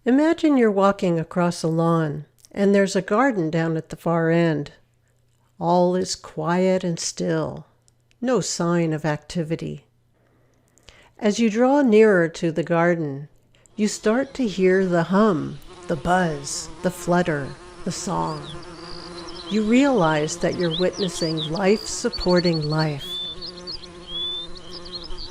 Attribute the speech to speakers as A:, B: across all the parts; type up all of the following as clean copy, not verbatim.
A: Imagine you're walking across a lawn, and there's a garden down at the far end. All is quiet and still, no sign of activity. As you draw nearer to the garden, you start to hear the hum, the buzz, the flutter, the song. You realize that you're witnessing life supporting life.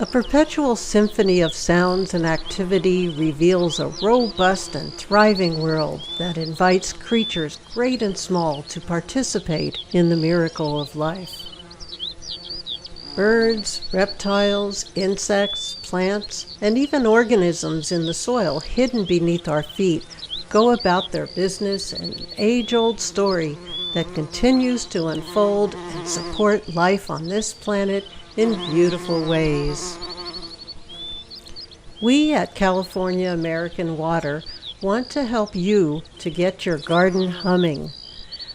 A: A perpetual symphony of sounds and activity reveals a robust and thriving world that invites creatures great and small to participate in the miracle of life. Birds, reptiles, insects, plants, and even organisms in the soil hidden beneath our feet go about their business, an age-old story that continues to unfold and support life on this planet in beautiful ways. We at California American Water want to help you to get your garden humming.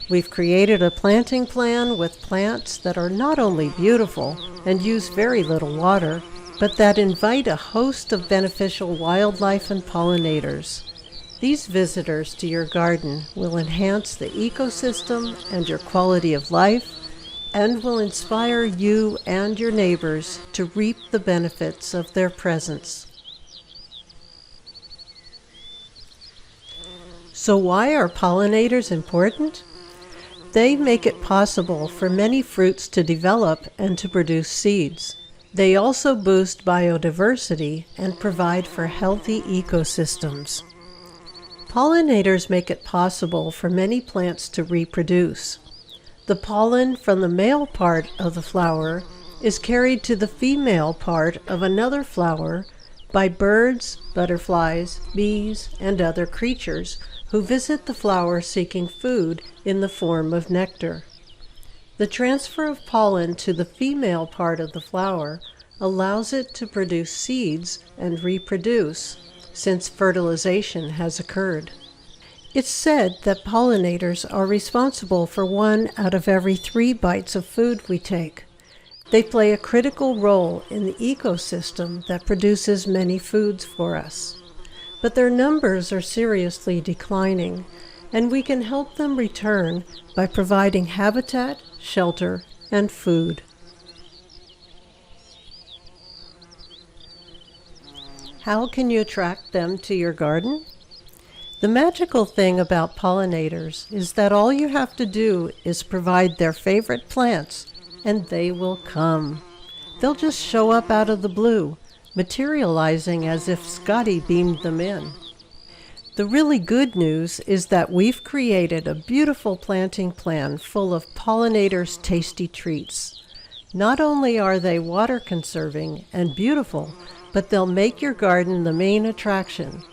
A: We've created a planting plan with plants that are not only beautiful and use very little water, but that invite a host of beneficial wildlife and pollinators. These visitors to your garden will enhance the ecosystem and your quality of life, and will inspire you and your neighbors to reap the benefits of their presence. So why are pollinators important? They make it possible for many fruits to develop and to produce seeds. They also boost biodiversity and provide for healthy ecosystems. Pollinators make it possible for many plants to reproduce. The pollen from the male part of the flower is carried to the female part of another flower by birds, butterflies, bees, and other creatures who visit the flower seeking food in the form of nectar. The transfer of pollen to the female part of the flower allows it to produce seeds and reproduce, since fertilization has occurred. It's said that pollinators are responsible for 1 out of every 3 bites of food we take. They play a critical role in the ecosystem that produces many foods for us. But their numbers are seriously declining, and we can help them return by providing habitat, shelter, and food. How can you attract them to your garden? The magical thing about pollinators is that all you have to do is provide their favorite plants, and they will come. They'll just show up out of the blue, materializing as if Scotty beamed them in. The really good news is that we've created a beautiful planting plan full of pollinators' tasty treats. Not only are they water conserving and beautiful, but they'll make your garden the main attraction.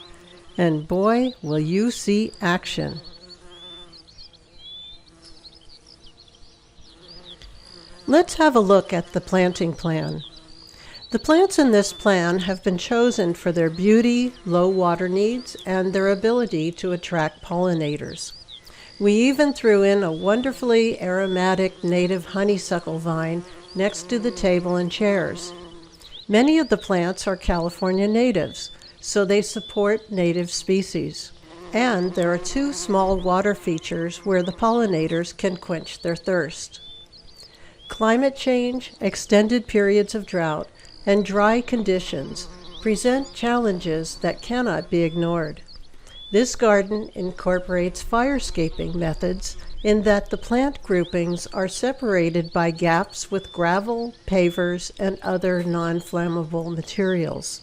A: And boy, will you see action. Let's have a look at the planting plan. The plants in this plan have been chosen for their beauty, low water needs, and their ability to attract pollinators. We even threw in a wonderfully aromatic native honeysuckle vine next to the table and chairs. Many of the plants are California natives, so they support native species. And there are 2 small water features where the pollinators can quench their thirst. Climate change, extended periods of drought, and dry conditions present challenges that cannot be ignored. This garden incorporates firescaping methods in that the plant groupings are separated by gaps with gravel, pavers, and other non-flammable materials.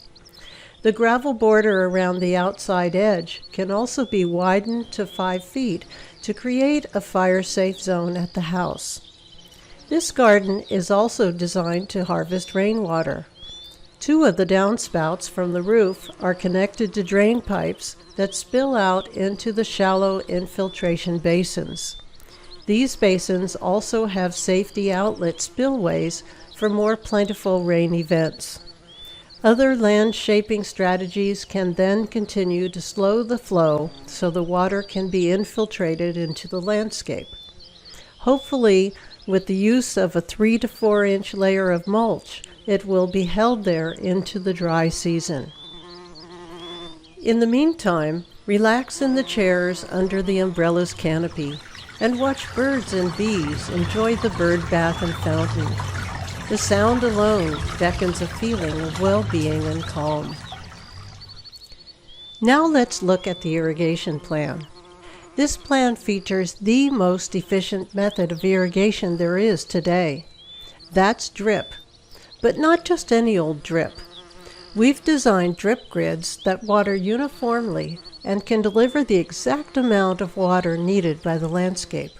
A: The gravel border around the outside edge can also be widened to 5 feet to create a fire-safe zone at the house. This garden is also designed to harvest rainwater. 2 of the downspouts from the roof are connected to drain pipes that spill out into the shallow infiltration basins. These basins also have safety outlet spillways for more plentiful rain events. Other land shaping strategies can then continue to slow the flow so the water can be infiltrated into the landscape. Hopefully, with the use of a 3 to 4 inch layer of mulch, it will be held there into the dry season. In the meantime, Relax in the chairs under the umbrella's canopy and watch birds and bees enjoy the bird bath and fountain. The sound alone beckons a feeling of well-being and calm. Now let's look at the irrigation plan. This plan features the most efficient method of irrigation there is today. That's drip, but not just any old drip. We've designed drip grids that water uniformly and can deliver the exact amount of water needed by the landscape.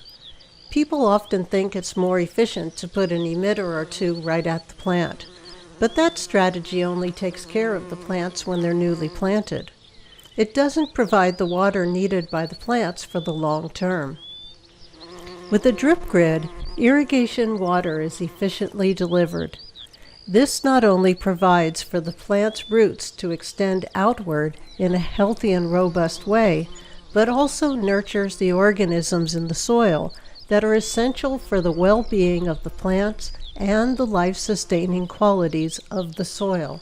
A: People often think it's more efficient to put an emitter or two right at the plant, but that strategy only takes care of the plants when they're newly planted. It doesn't provide the water needed by the plants for the long term. With a drip grid, irrigation water is efficiently delivered. This not only provides for the plant's roots to extend outward in a healthy and robust way, but also nurtures the organisms in the soil that are essential for the well-being of the plants and the life-sustaining qualities of the soil.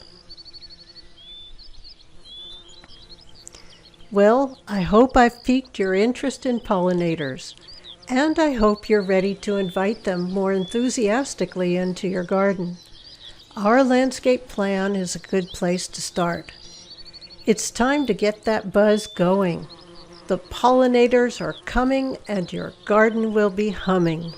A: Well, I hope I've piqued your interest in pollinators, and I hope you're ready to invite them more enthusiastically into your garden. Our landscape plan is a good place to start. It's time to get that buzz going. The pollinators are coming and your garden will be humming.